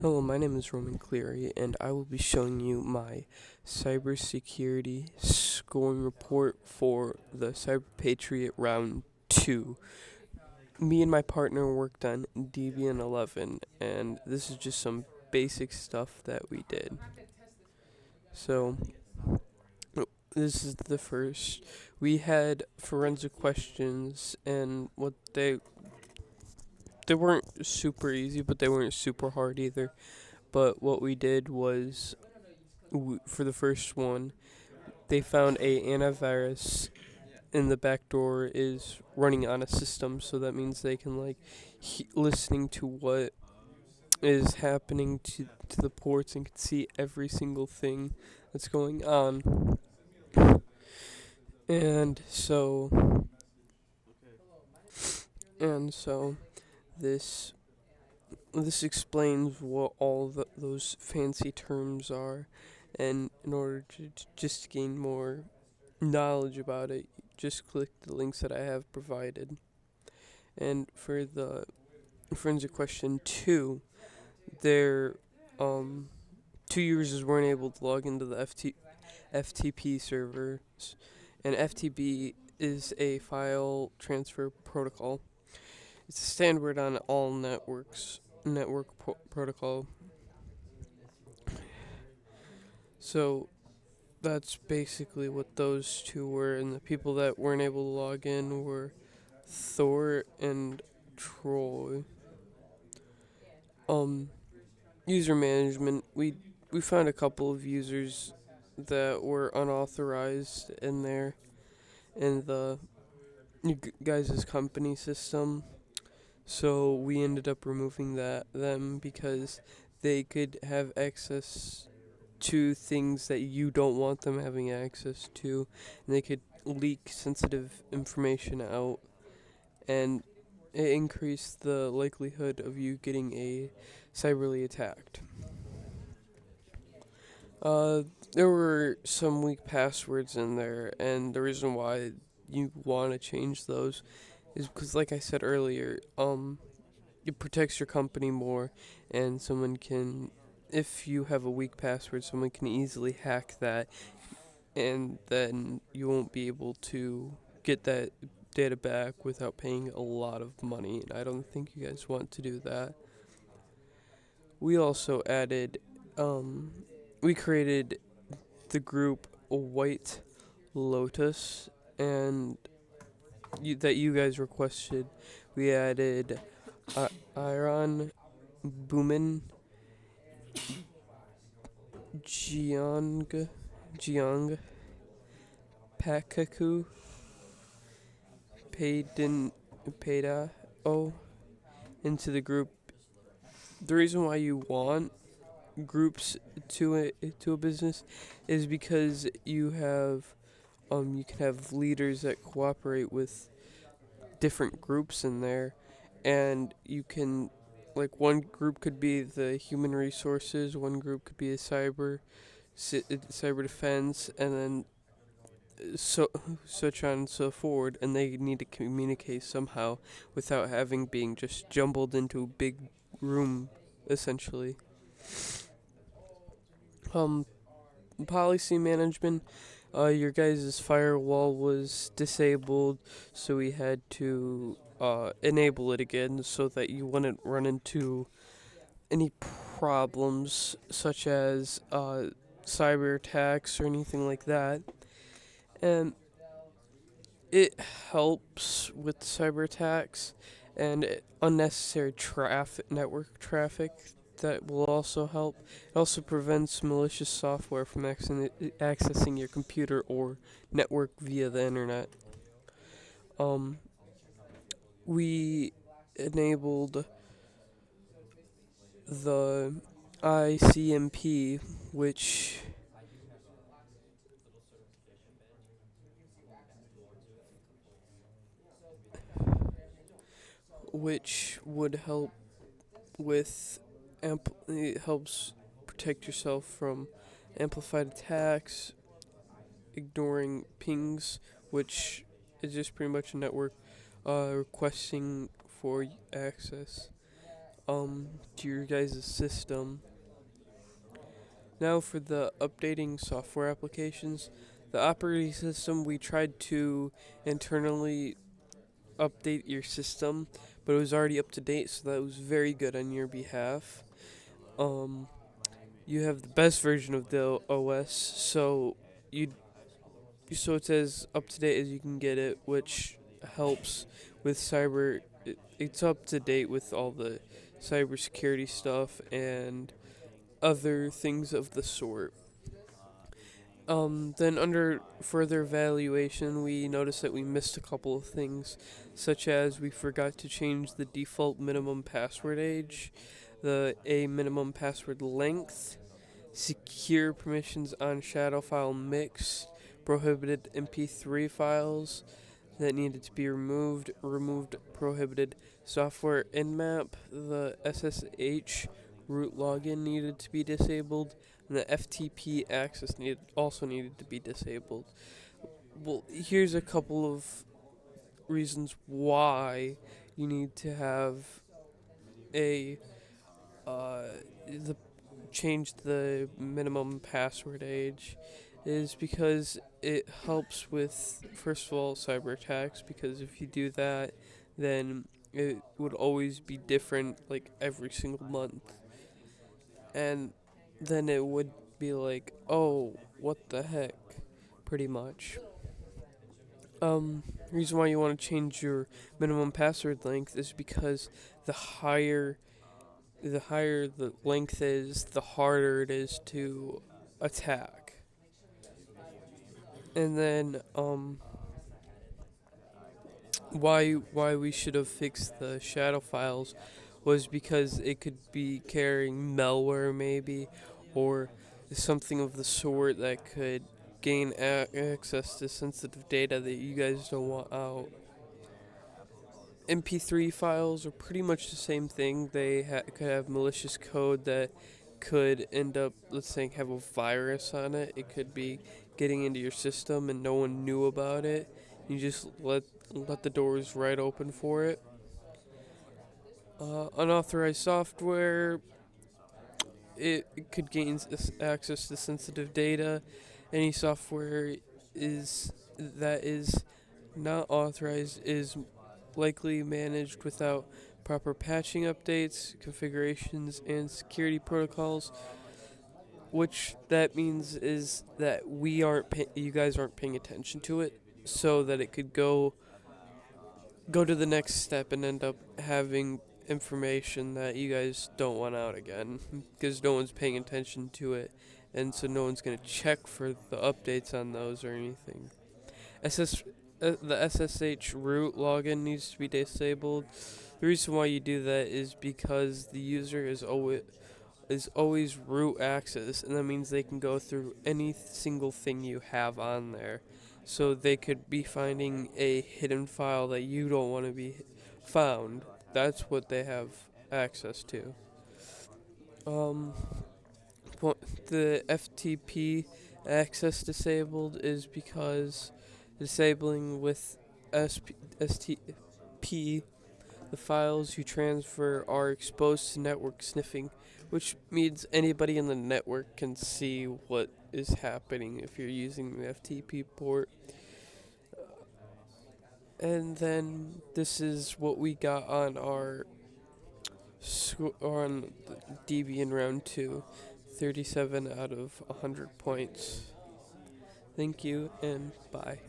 Hello, my name is Roman Cleary, and I will be showing you my cybersecurity scoring report for the Cyber Patriot Round 2. Me and my partner worked on Debian 11, and this is just some basic stuff that we did. So, this is the first. We had forensic questions, and they weren't super easy, but they weren't super hard either. But what we did was, for the first one, they found a antivirus in the back door is running on a system, so that means they can listening to what is happening to the ports and can see every single thing that's going on. And so and so this this explains what all those fancy terms are, and in order to just gain more knowledge about it, just click the links that I have provided. And for the forensic question 2, their 2 users weren't able to log into the FTP servers, and FTP is a file transfer protocol. It's a standard on all protocol. So that's basically what those two were, and the people that weren't able to log in were Thor and Troy. Um, User management. We found a couple of users that were unauthorized in the you guys' company system. So we ended up removing them because they could have access to things that you don't want them having access to, and they could leak sensitive information out, and it increased the likelihood of you getting cyberly attacked. Uh, there were some weak passwords in there, and the reason why you want to change those is because, like I said earlier, it protects your company more, and if you have a weak password, someone can easily hack that, and then you won't be able to get that data back without paying a lot of money, and I don't think you guys want to do that. We also we created the group White Lotus, and that you guys requested. We added Iron, Boomin, Jiang, Pakaku, Payden, Payda, into the group. The reason why you want groups to a business is because you can have leaders that cooperate with different groups in there, and you can, like, one group could be the human resources, one group could be a cyber defense, and then such on and so forward, and they need to communicate somehow without having being just jumbled into a big room, essentially. um Policy management. Your guys' firewall was disabled, so we had to enable it again so that you wouldn't run into any problems such as cyber attacks or anything like that. And it helps with cyber attacks and unnecessary network traffic. That will also help. It also prevents malicious software from accessing your computer or network via the internet. Um, we enabled the ICMP, which would help with it helps protect yourself from amplified attacks, ignoring pings, which is just pretty much a network requesting for access. to your guys' system. Now for the updating software applications. The operating system, we tried to internally update your system, but it was already up to date, so that was very good on your behalf. Um, you have the best version of the OS, you so it's as up to date as you can get it, which helps with cyber. It's up to date with all the cybersecurity stuff and other things of the sort. Then under further evaluation, we noticed that we missed a couple of things, such as we forgot to change the default minimum password age, the a minimum password length, secure permissions on shadow file mix, prohibited MP3 files that needed to be removed prohibited software nmap, the SSH root login needed to be disabled, and the FTP access also needed to be disabled. Well, here's a couple of reasons why you need to have a the change the minimum password age is because it helps with, first of all, cyber attacks, because if you do that, then it would always be different like every single month, and then it would be like, oh, what the heck, pretty much. Reason why you want to change your minimum password length is because the higher the length is, the harder it is to attack. And then why we should have fixed the shadow files was because it could be carrying malware maybe, or something of the sort that could gain access to sensitive data that you guys don't want out. MP3 files are pretty much the same thing. They could have malicious code that could end up, let's say, have a virus on it. It could be getting into your system and no one knew about it. You just let the doors right open for it. Unauthorized software, it could gain access to sensitive data. Any software that is not authorized is likely managed without proper patching updates, configurations, and security protocols. Which that means is that you guys aren't paying attention to it, so that it could go to the next step and end up having information that you guys don't want out again, because no one's paying attention to it, and so no one's gonna check for the updates on those or anything. The SSH root login needs to be disabled. The reason why you do that is because the user is always root access, and that means they can go through any single thing you have on there. So they could be finding a hidden file that you don't want to be found. That's what they have access to. Um, the FTP access disabled is because disabling with STP, the files you transfer are exposed to network sniffing, which means anybody in the network can see what is happening if you're using the FTP port. And then this is what we got on our on Debian round 2, 37 out of 100 points. Thank you and bye.